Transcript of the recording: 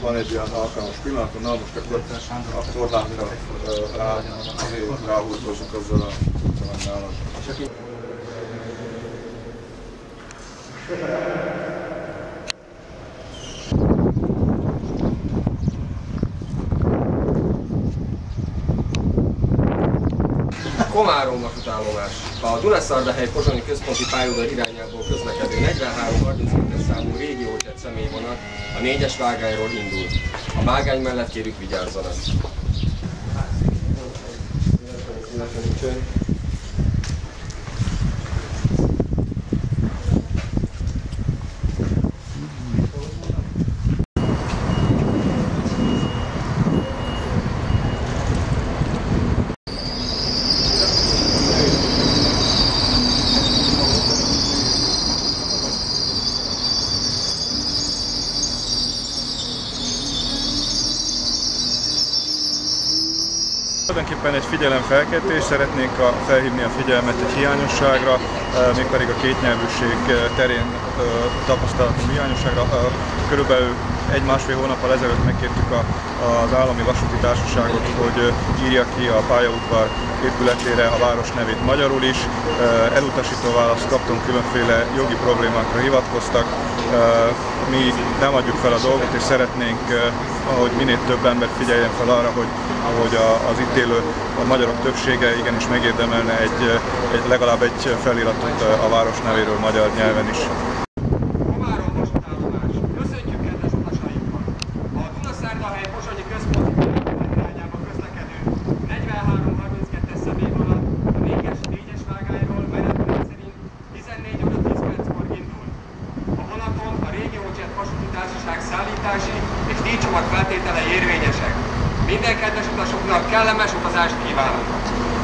Van egy ilyen alkalmas pillanat, na most akkor a korlátra ráhúzózunk azzal a nálam. Komárom vasútállomás. A Dunaszardahely-Pozsonyi központi pályaudvar irányából közlekedő 43-32-es számú régiójet személyvonat a 4-es vágányról indul. A vágány mellett kérjük vigyázzanak. Tulajdonképpen egy figyelemfelkeltés, szeretnénk felhívni a figyelmet egy hiányosságra, mégpedig a kétnyelvűség terén tapasztalható hiányosságra. Körülbelül egy-másfél hónappal ezelőtt megkértük az állami vasúti társaságot, hogy írja ki a pályaudvar épületére a város nevét magyarul is. Elutasító választ kaptunk, különféle jogi problémákra hivatkoztak. Mi nem adjuk fel a dolgot, és szeretnénk, hogy minél több ember figyeljen fel arra, hogy az itt élő a magyarok többsége igenis megérdemelne legalább egy feliratot a város nevéről magyar nyelven is. Komárom vasútállomás. Köszöntjük kedves utasainkat! A Dunaszardahely-Pozsonyi központi pályaudvar irányába közlekedő 43-32-es személyvonat a 4-es vágányról menetrend szerint 14 óra 10 perckor indul. A vonaton a RégioJet vasúti társaság szállítási és díjcsomag feltételei érvényesek. Minden kedves utasoknak kellemes utazást kívánunk!